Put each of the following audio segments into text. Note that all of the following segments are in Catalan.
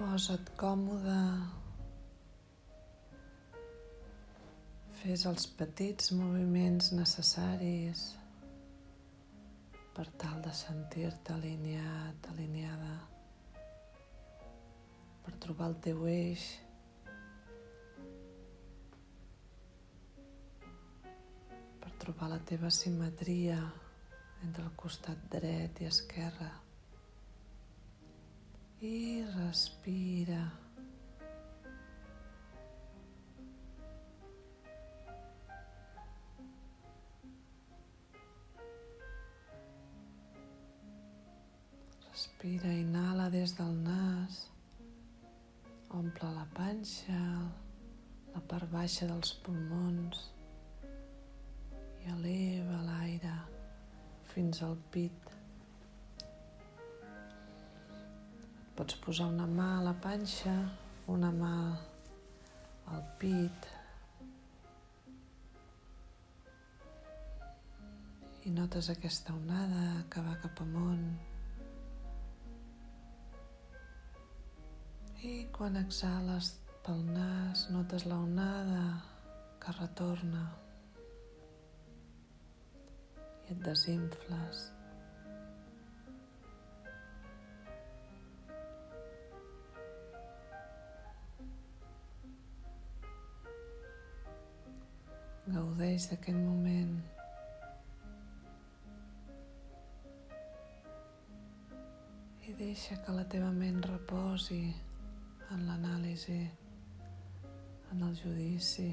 Posa't còmode, fes els petits moviments necessaris per tal de sentir-te alineat, alineada, per trobar el teu eix, per trobar la teva simetria entre el costat dret i esquerre. I respira. Respira, inhala des del nas, omple la panxa, la part baixa dels pulmons i eleva l'aire fins al pit. Pots posar una mà a la panxa, una mà al pit i notes aquesta onada que va cap amunt. I quan exhales pel nas, notes la onada que retorna i et desinfles. Gaudeix d'aquest moment. I deixa que la teva ment reposi en l'anàlisi, en el judici.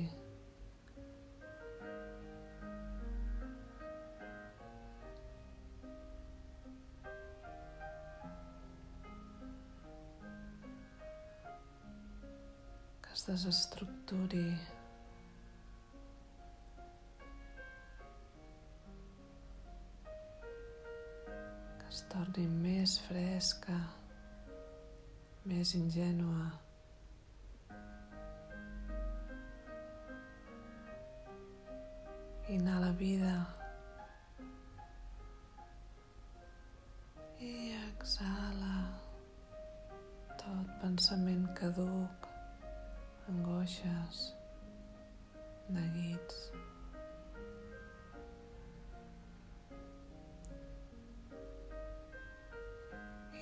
Que es desestructuri. Es torni més fresca, més ingènua. Inhala vida i exhala tot pensament caduc, angoixes, neguits.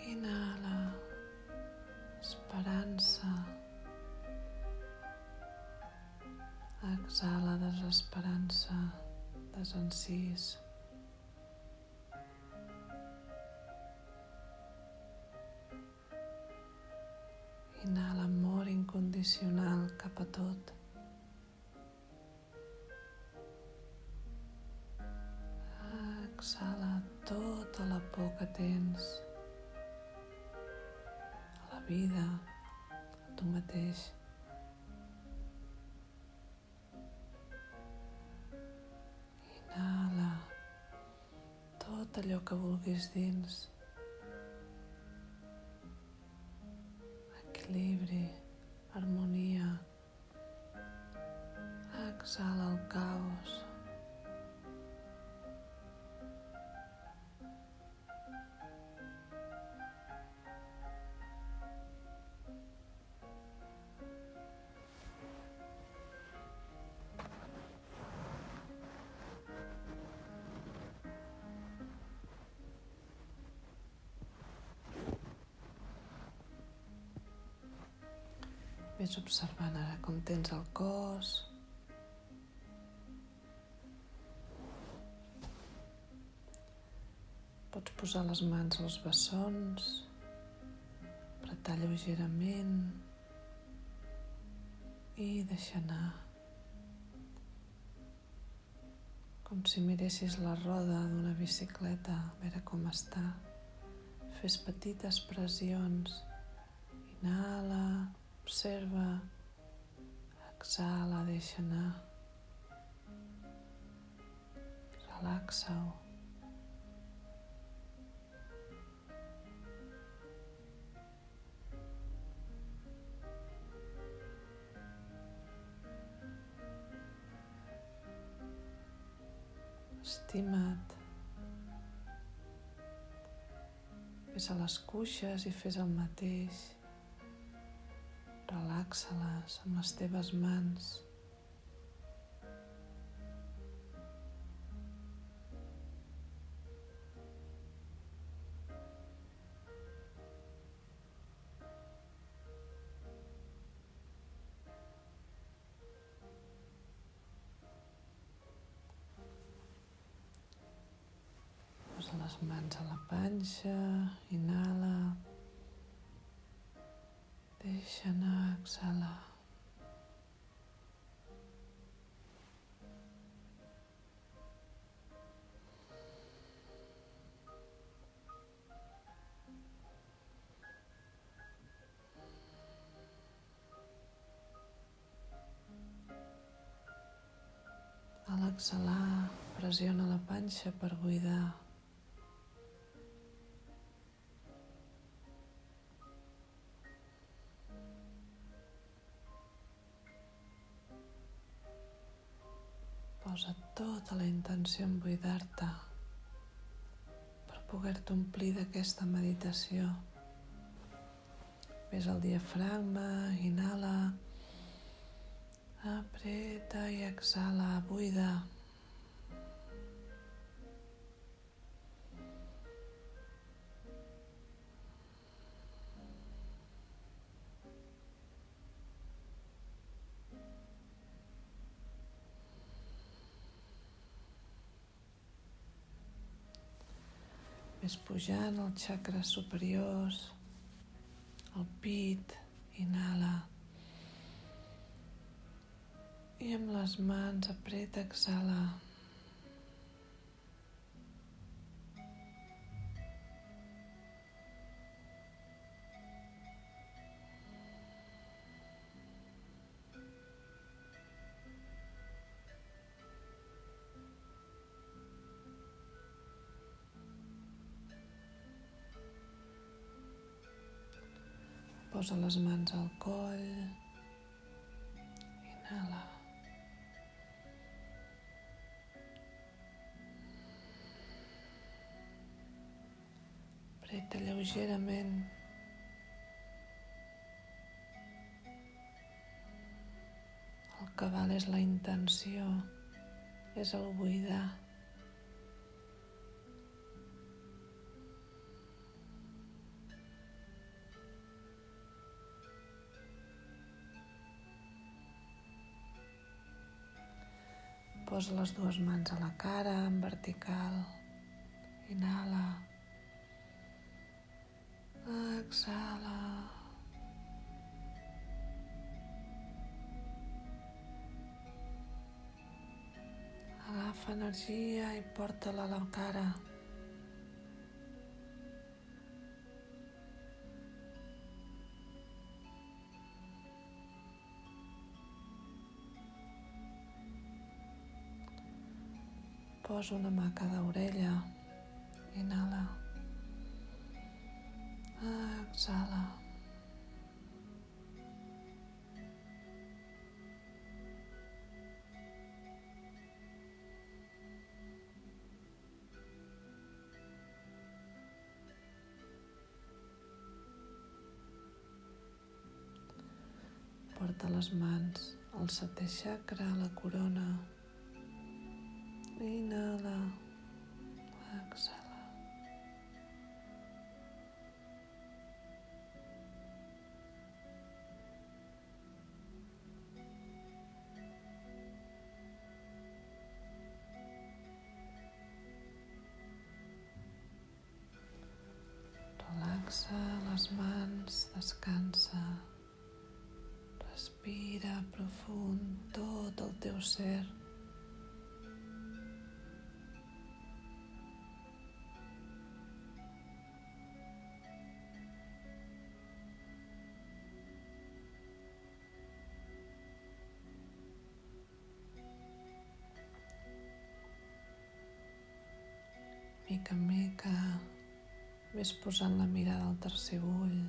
Inhala, esperança. Exhala, desesperança, desencís. Inhala, amor incondicional cap a tot. Exhala tota la por que tens a la vida, a tu mateix. Inhala tot allò que vulguis dins. Equilibri, harmonia. Exhala el caos. Ves observant ara com tens el cos. Pots posar les mans als bessons, apretar lleugerament i deixar anar. Com si miressis la roda d'una bicicleta, a veure com està. Fes petites pressions. Inhala. Observa, exhala, deixa anar, relaxa-ho. Estima't. Fes a les cuixes i fes el mateix. Relaxa-les amb les teves mans. Posa les mans a la panxa, inhala, deixa anar, exhala. A l'exhalar, pressiona la panxa per buidar. Posa tota la intenció en buidar-te per poder-te omplir d'aquesta meditació. Ves al diafragma, inhala, apreta i exhala, buida. Ves pujant als xacres superiors, el pit, inhala. I amb les mans apreta, exhala. Posa les mans al coll, inhala. Apreta lleugerament. El que val és la intenció, és el buidar. Posa les dues mans a la cara, en vertical. Inhala. Exhala. Agafa energia i porta-la a la cara. Posa una mà a cada orella. Inhala. Exhala. Porta les mans al setè chakra, a la corona. Inhala. Exhala. Relaxa les mans, descansa. Respira profund tot el teu ser. Mica en mica ves posant la mirada al tercer ull.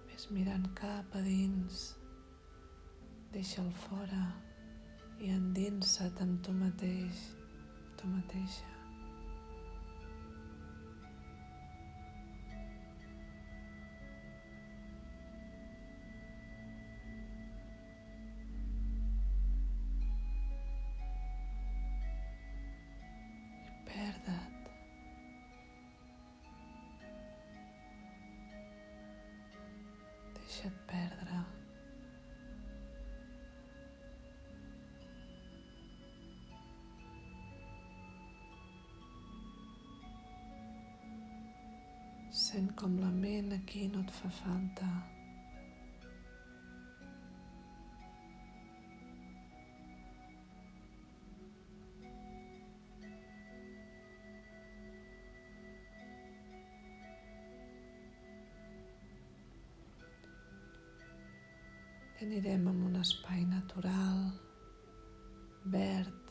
Ves mirant cap a dins. Deixa'l fora i endinsa't amb tu mateix, tu mateixa. Deixa't perdre. Sent com la ment aquí no et fa falta. I anirem a un espai natural, verd.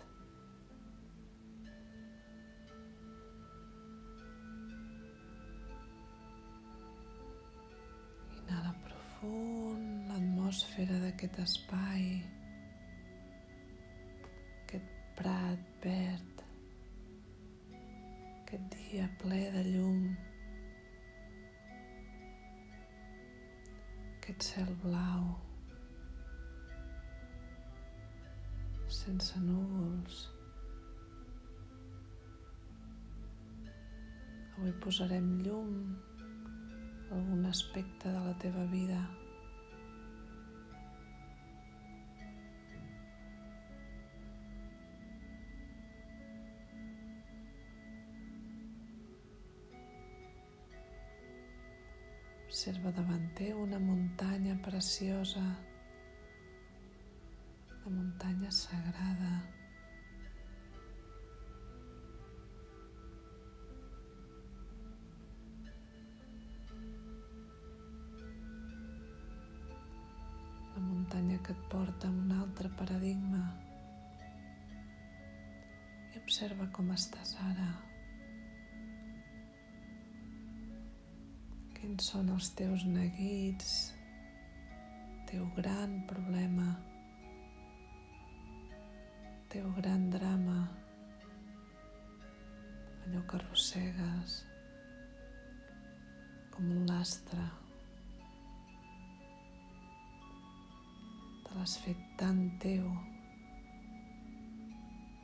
Inhala profund l'atmosfera d'aquest espai, aquest prat verd, aquest dia ple de llum, aquest cel blau, sense núvols. Avui posarem llum a algun aspecte de la teva vida. Observa davant teu una muntanya preciosa, una muntanya sagrada. La muntanya que et porta a un altre paradigma. I observa com estàs ara. Quins són els teus neguits, teu gran problema, teu gran drama, allò que arrossegues com un lastre. Te l'has fet tan teu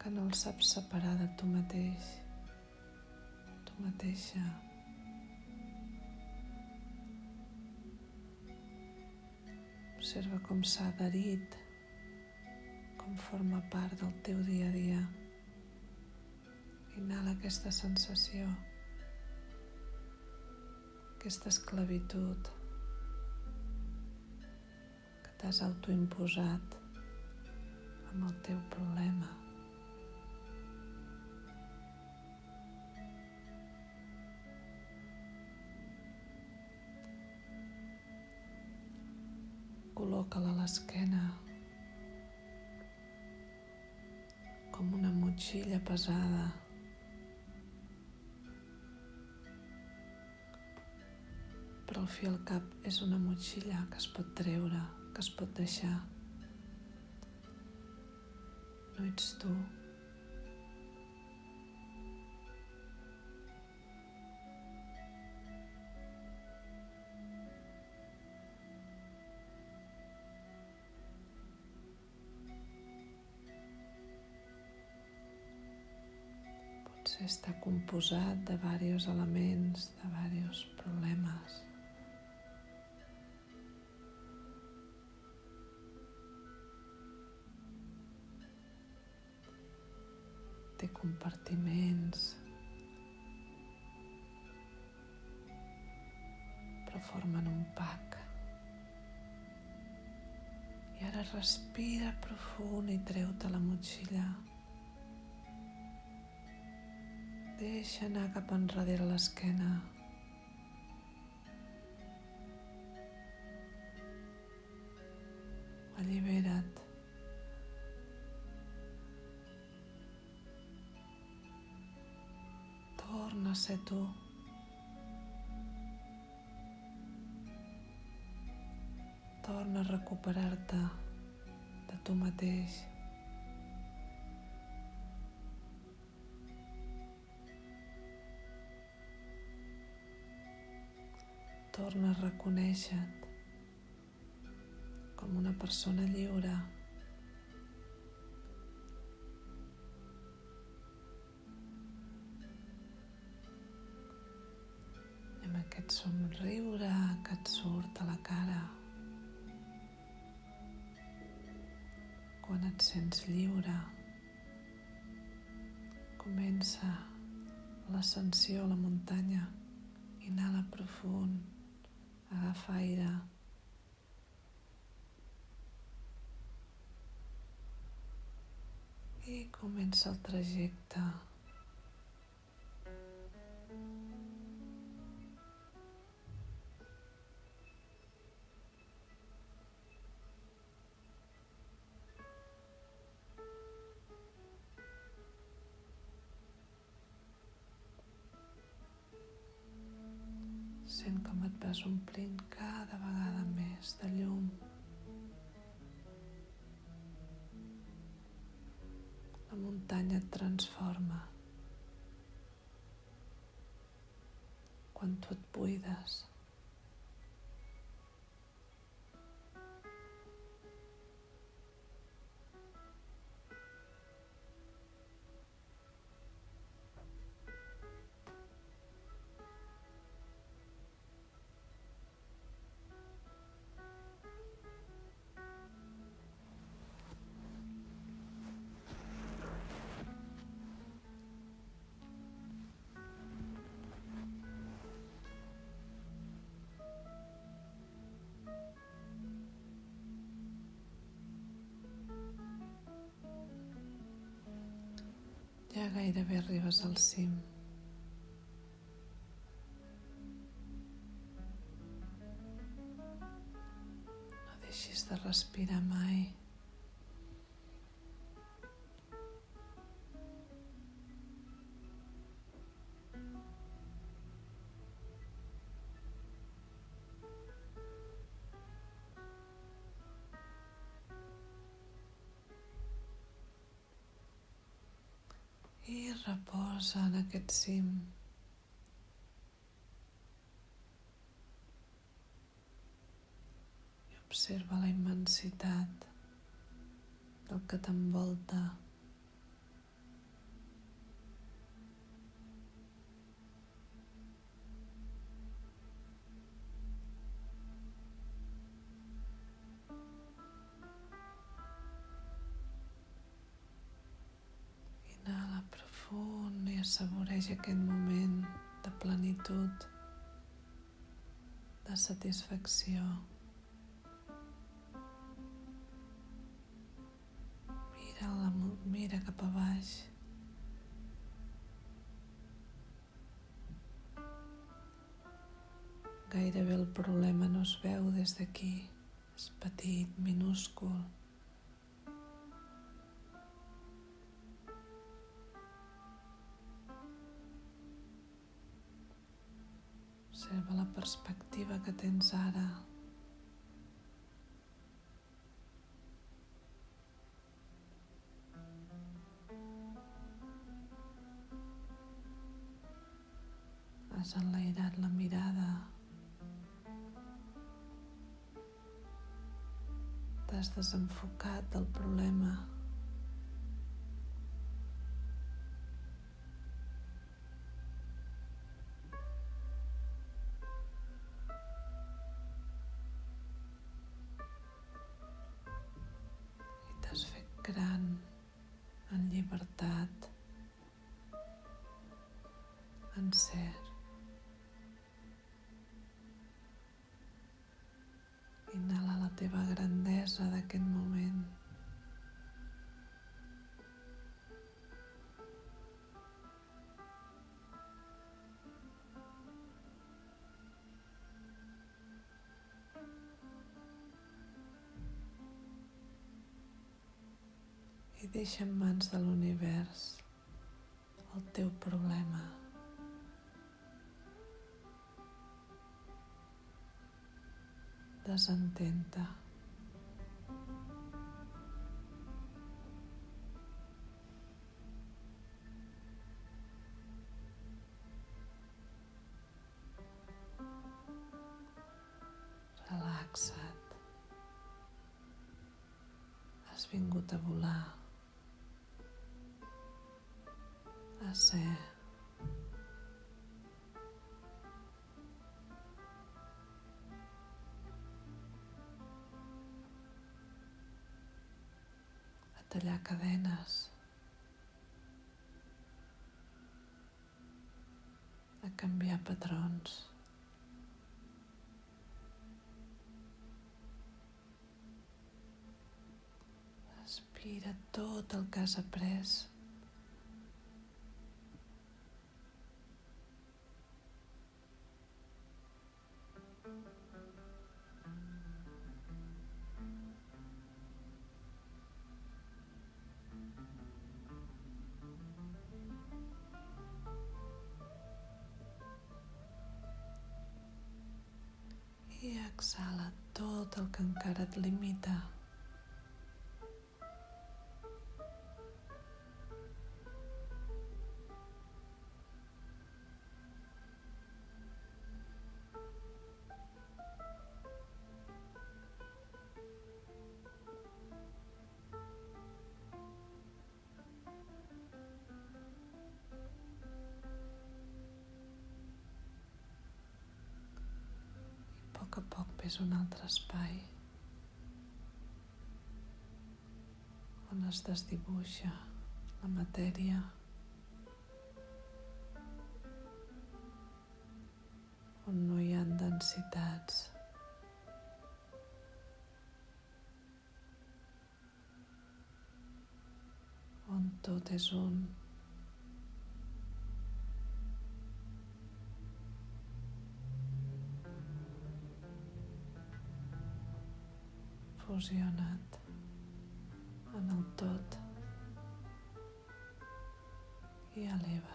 que no el saps separar de tu mateix, tu mateixa. Observa com s'ha adherit, com forma part del teu dia a dia. Inhala aquesta sensació, aquesta esclavitud que t'has autoimposat amb el teu problema. Col·loca-la a l'esquena com una motxilla pesada. Però al fi i al cap és una motxilla que es pot treure, que es pot deixar. No ets tu. Potser està composat de diversos elements, de diversos problemes. Té compartiments, però formen un pack. I ara respira profund i treu-te la motxilla. Deixa anar cap enrere l'esquena. Allibera't. Torna a ser tu. Torna a recuperar-te de tu mateix. Torna a reconèixer-te com una persona lliure. I amb aquest somriure que et surt a la cara, et sents lliure. Comença l'ascensió a la muntanya. Inhala profund, agafa aire. I comença el trajecte. Sent com et vas omplint cada vegada més de llum. La muntanya et transforma. Quan tu et buides, ja gairebé arribes al cim. No deixis de respirar mai. I reposa en aquest cim. I observa la immensitat del que t'envolta. Inhala profund i assaboreja aquest moment de plenitud, de satisfacció. Mira cap a baix. Gairebé el problema no es veu des d'aquí. És petit, minúscul. Observa la perspectiva que tens ara. Has enlairat la mirada. T'has desenfocat del problema. I t'has fet gran en llibertat, en ser. Inhala la teva grandesa d'aquest moment. I deixa en mans de l'univers el teu problema. Desentén-te. Relaxa't. Has vingut a volar, a ser. A tallar cadenes, de canviar patrons. Respira tot el que has après. I exhala tot el que encara et limita. A poc ves un altre espai on es desdibuixa la matèria, on no hi ha densitats, on tot és un. Fusiona't en el tot i eleva't.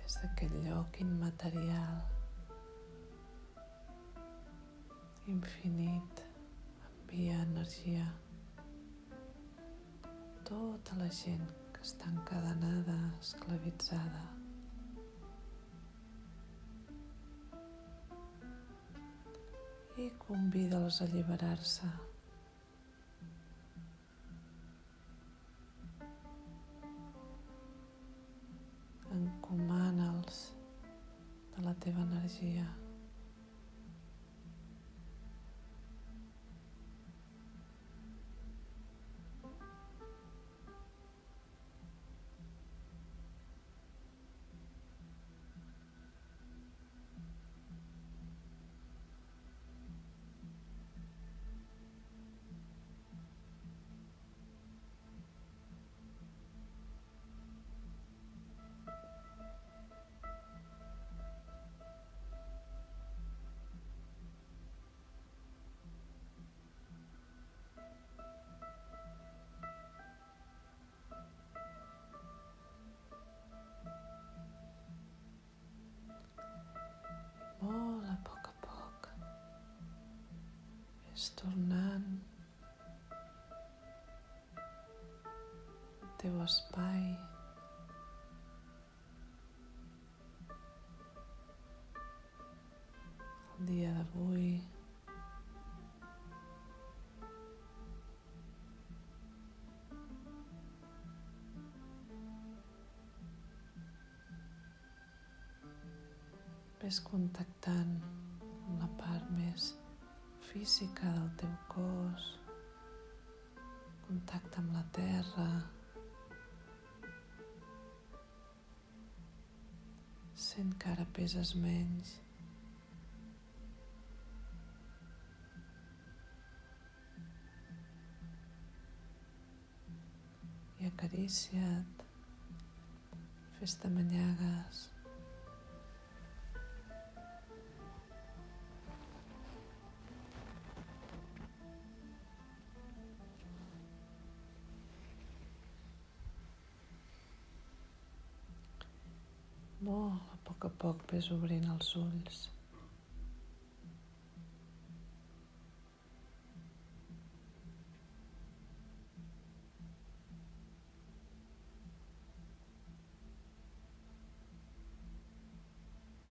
Des d'aquest lloc immaterial, infinit, envia energia a tota la gent que està encadenada, esclavitzada. I convida'ls a alliberar-se. Encomana'ls de la teva energia. Molt a poc, ves tornant al teu espai, el dia d'avui. Ves contactant amb la part més física del teu cos, contacte amb la terra, sent que ara peses menys. I acaricia't, fes-te manyagues. a poc vés obrint els ulls.